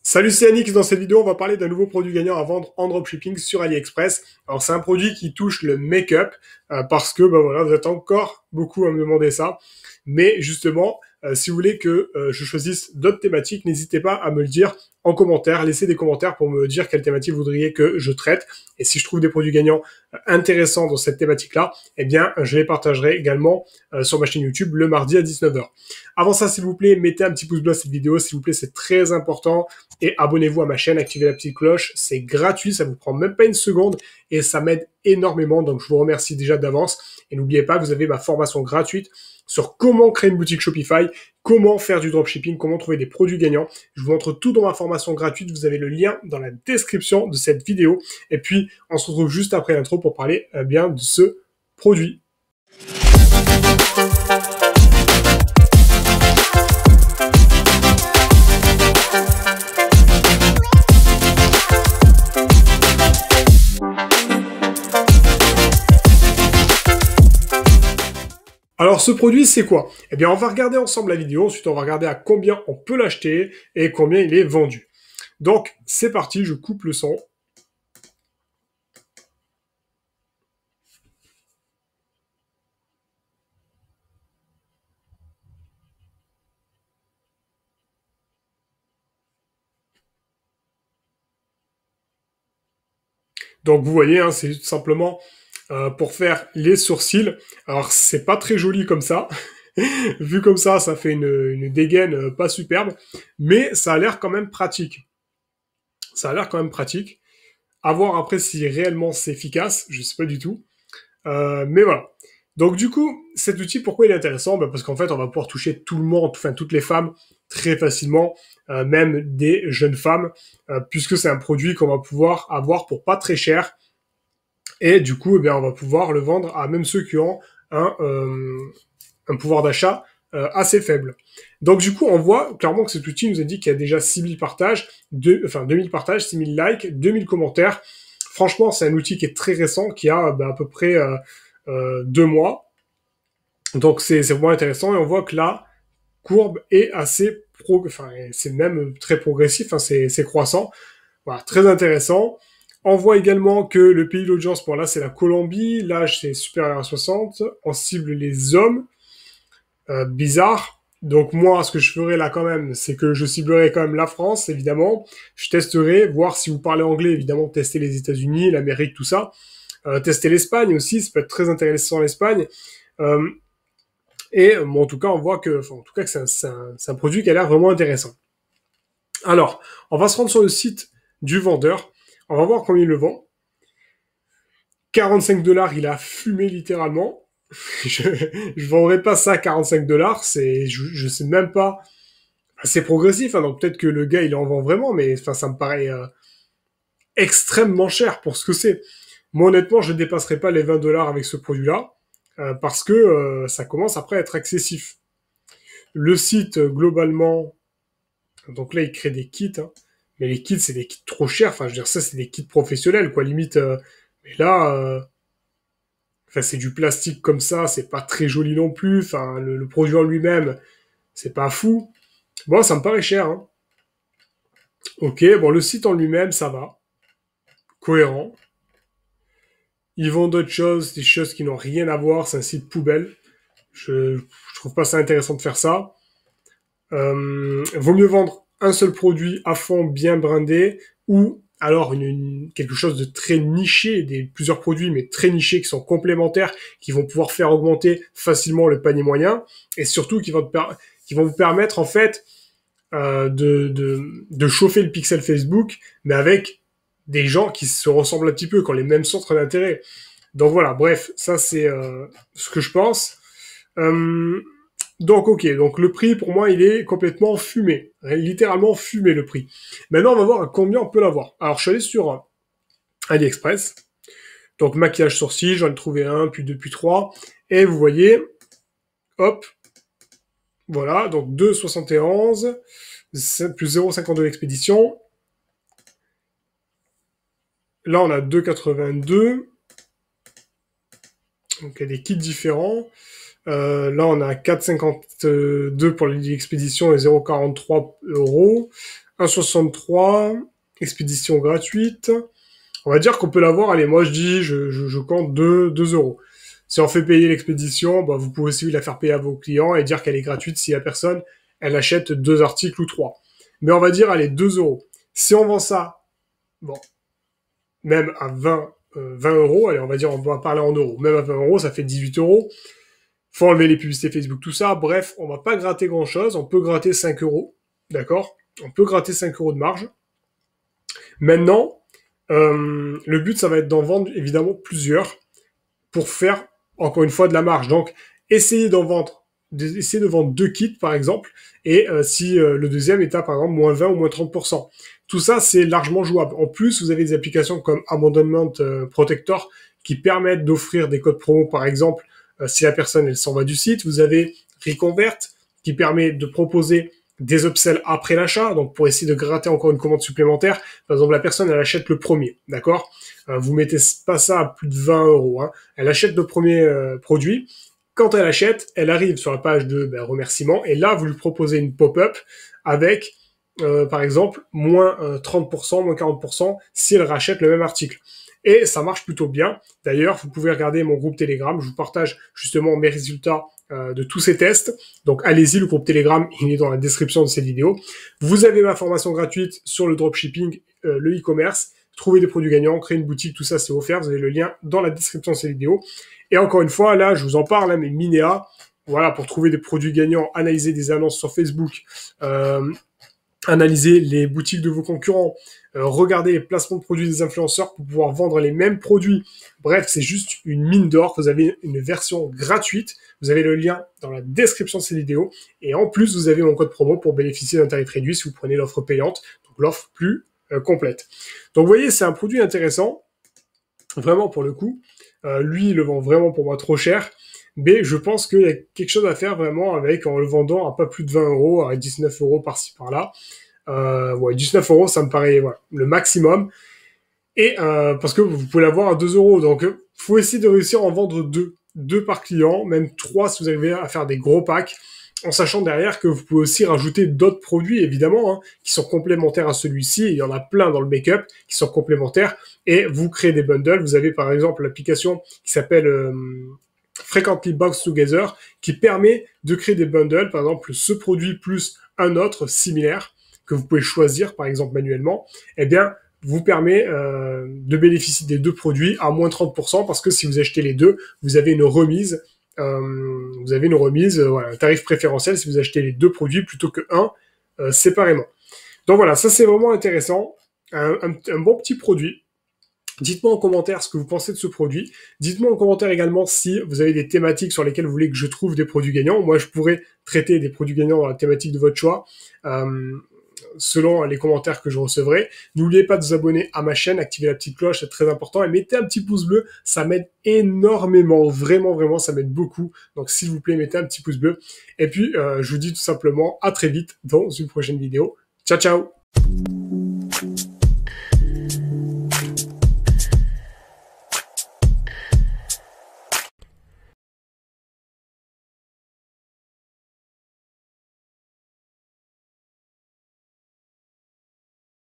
Salut, c'est Yannick. Dans cette vidéo, on va parler d'un nouveau produit gagnant à vendre en dropshipping sur AliExpress. Alors, c'est un produit qui touche le make-up parce que, voilà, vous êtes encore beaucoup à me demander ça. Mais justement, si vous voulez que je choisisse d'autres thématiques, n'hésitez pas à me le dire en commentaire. Laissez des commentaires pour me dire quelle thématique vous voudriez que je traite. Et si je trouve des produits gagnants intéressants dans cette thématique-là, eh bien, je les partagerai également sur ma chaîne YouTube le mardi à 19h. Avant ça, s'il vous plaît, mettez un petit pouce bleu à cette vidéo. S'il vous plaît, c'est très important. Et abonnez-vous à ma chaîne, activez la petite cloche. C'est gratuit, ça vous prend même pas une seconde et ça m'aide énormément. Donc, je vous remercie déjà d'avance. Et n'oubliez pas que vous avez ma formation gratuite sur comment créer une boutique Shopify, comment faire du dropshipping, comment trouver des produits gagnants. Je vous montre tout dans ma formation gratuite. Vous avez le lien dans la description de cette vidéo. Et puis, on se retrouve juste après l'intro pour parler bien de ce produit. Alors ce produit, c'est quoi? Eh bien, on va regarder ensemble la vidéo, ensuite on va regarder à combien on peut l'acheter et combien il est vendu. Donc, c'est parti, je coupe le son. Donc, vous voyez, hein, c'est tout simplement pour faire les sourcils. Alors, c'est pas très joli comme ça. Vu comme ça fait une dégaine pas superbe, mais ça a l'air quand même pratique. Ça a l'air quand même pratique. À voir après si réellement c'est efficace, je sais pas du tout. Mais voilà. Donc du coup, cet outil, pourquoi il est intéressant? Parce qu'en fait, on va pouvoir toucher tout le monde, enfin toutes les femmes, très facilement, même des jeunes femmes, puisque c'est un produit qu'on va pouvoir avoir pour pas très cher. Et du coup, on va pouvoir le vendre à même ceux qui ont un pouvoir d'achat assez faible. Donc du coup, on voit clairement que cet outil nous indique qu'il y a déjà 6000 partages, 2000 partages, 6000 likes, 2000 commentaires. Franchement, c'est un outil qui est très récent, qui a à peu près 2 mois. Donc c'est vraiment intéressant et on voit que la courbe est assez c'est même très progressif, c'est croissant. Voilà, très intéressant. On voit également que le pays d'audience, là c'est la Colombie, l'âge c'est supérieur à 60, on cible les hommes, bizarre. Donc moi, ce que je ferais là quand même, c'est que je ciblerai quand même la France, évidemment. Je testerai, voir si vous parlez anglais, évidemment, tester les États-Unis, l'Amérique, tout ça. Tester l'Espagne aussi, ça peut être très intéressant l'Espagne. En tout cas, on voit que, c'est un produit qui a l'air vraiment intéressant. Alors, on va se rendre sur le site du vendeur. On va voir combien il le vend. 45 $, il a fumé littéralement. Je vendrai pas ça à 45 $. Je sais même pas. C'est progressif, hein, donc peut-être que le gars il en vend vraiment, mais ça me paraît extrêmement cher pour ce que c'est. Moi honnêtement, je ne dépasserai pas les 20 $ avec ce produit-là, parce que ça commence après à être excessif. Le site, globalement, donc là il crée des kits, hein, mais les kits c'est des kits trop chers, enfin je veux dire ça c'est des kits professionnels, quoi, limite. Mais là, c'est du plastique comme ça, c'est pas très joli non plus, le produit en lui-même, c'est pas fou. Bon, ça me paraît cher, hein. Ok, le site en lui-même, ça va. Cohérent. Ils vendent d'autres choses, des choses qui n'ont rien à voir, c'est un site poubelle. Je trouve pas ça intéressant de faire ça. Vaut mieux vendre un seul produit à fond, bien brandé, ou alors quelque chose de très niché, plusieurs produits, mais très nichés, qui sont complémentaires, qui vont pouvoir faire augmenter facilement le panier moyen, et surtout qui vont vous permettre, en fait, de chauffer le pixel Facebook, mais avec des gens qui se ressemblent un petit peu, qui ont les mêmes centres d'intérêt. Donc voilà, bref, ça c'est ce que je pense. Donc ok, donc le prix pour moi il est complètement fumé, littéralement fumé le prix. Maintenant on va voir à combien on peut l'avoir. Alors je suis allé sur AliExpress, donc maquillage sourcil, j'en ai trouvé un, puis deux, puis trois, et vous voyez, hop, voilà, donc 2,71, plus 0,52 l'expédition. Là on a 2,82, donc il y a des kits différents. Là, on a 4,52 pour l'expédition et 0,43 €. 1,63, expédition gratuite. On va dire qu'on peut l'avoir, allez, moi je dis, je compte 2 euros. Si on fait payer l'expédition, bah, vous pouvez aussi la faire payer à vos clients et dire qu'elle est gratuite si la personne, elle achète 2 articles ou 3. Mais on va dire, allez, 2 euros. Si on vend ça, bon, même à 20 euros, allez, on va dire, on va parler en euros. Même à 20 euros, ça fait 18 euros. Faut enlever les publicités Facebook, tout ça. Bref, on va pas gratter grand chose. On peut gratter 5 euros. D'accord? On peut gratter 5 euros de marge. Maintenant, le but, ça va être d'en vendre évidemment plusieurs pour faire, encore une fois, de la marge. Donc, essayez essayez de vendre 2 kits, par exemple, et si le deuxième est à, par exemple, moins 20 ou moins 30%. Tout ça, c'est largement jouable. En plus, vous avez des applications comme Abandonment Protector qui permettent d'offrir des codes promo, par exemple, si la personne, elle s'en va du site. Vous avez Reconvert qui permet de proposer des upsells après l'achat, donc pour essayer de gratter encore une commande supplémentaire. Par exemple, la personne, elle achète le premier, d'accord? Vous mettez pas ça à plus de 20 euros. Hein. Elle achète le premier produit. Quand elle achète, elle arrive sur la page de remerciement, et là, vous lui proposez une pop-up avec, par exemple, moins 30%, moins 40% si elle rachète le même article. Et ça marche plutôt bien. D'ailleurs, vous pouvez regarder mon groupe Telegram. Je vous partage justement mes résultats de tous ces tests. Donc allez-y, le groupe Telegram, il est dans la description de cette vidéo. Vous avez ma formation gratuite sur le dropshipping, le e-commerce. Trouver des produits gagnants, créer une boutique, tout ça c'est offert. Vous avez le lien dans la description de cette vidéo. Et encore une fois, là, je vous en parle, hein, mais Minea, voilà, pour trouver des produits gagnants, analyser des annonces sur Facebook, analyser les boutiques de vos concurrents, regarder les placements de produits des influenceurs pour pouvoir vendre les mêmes produits. Bref, c'est juste une mine d'or. Vous avez une version gratuite. Vous avez le lien dans la description de cette vidéo. Et en plus, vous avez mon code promo pour bénéficier d'un tarif réduit si vous prenez l'offre payante, donc l'offre plus complète. Donc vous voyez, c'est un produit intéressant, vraiment pour le coup. Lui, il le vend vraiment pour moi trop cher. Mais je pense qu'il y a quelque chose à faire vraiment avec en le vendant à pas plus de 20 euros, à 19 euros par-ci par-là. Ouais, 19 euros, ça me paraît le maximum. Et parce que vous pouvez l'avoir à 2 euros. Donc, faut essayer de réussir à en vendre 2 par client, même 3 si vous arrivez à faire des gros packs, en sachant derrière que vous pouvez aussi rajouter d'autres produits, évidemment, hein, qui sont complémentaires à celui-ci. Il y en a plein dans le make-up qui sont complémentaires. Et vous créez des bundles. Vous avez par exemple l'application qui s'appelle Frequently Boxed Together, qui permet de créer des bundles, par exemple ce produit plus un autre similaire, que vous pouvez choisir par exemple manuellement, eh bien, vous permet de bénéficier des 2 produits à moins 30%, parce que si vous achetez les 2, vous avez une remise, voilà, un tarif préférentiel si vous achetez les 2 produits plutôt que un séparément. Donc voilà, ça c'est vraiment intéressant, un bon petit produit. Dites-moi en commentaire ce que vous pensez de ce produit. Dites-moi en commentaire également si vous avez des thématiques sur lesquelles vous voulez que je trouve des produits gagnants. Moi, je pourrais traiter des produits gagnants dans la thématique de votre choix, selon les commentaires que je recevrai. N'oubliez pas de vous abonner à ma chaîne, activer la petite cloche, c'est très important. Et mettez un petit pouce bleu, ça m'aide énormément. Vraiment, vraiment, ça m'aide beaucoup. Donc, s'il vous plaît, mettez un petit pouce bleu. Et puis, je vous dis tout simplement à très vite dans une prochaine vidéo. Ciao, ciao!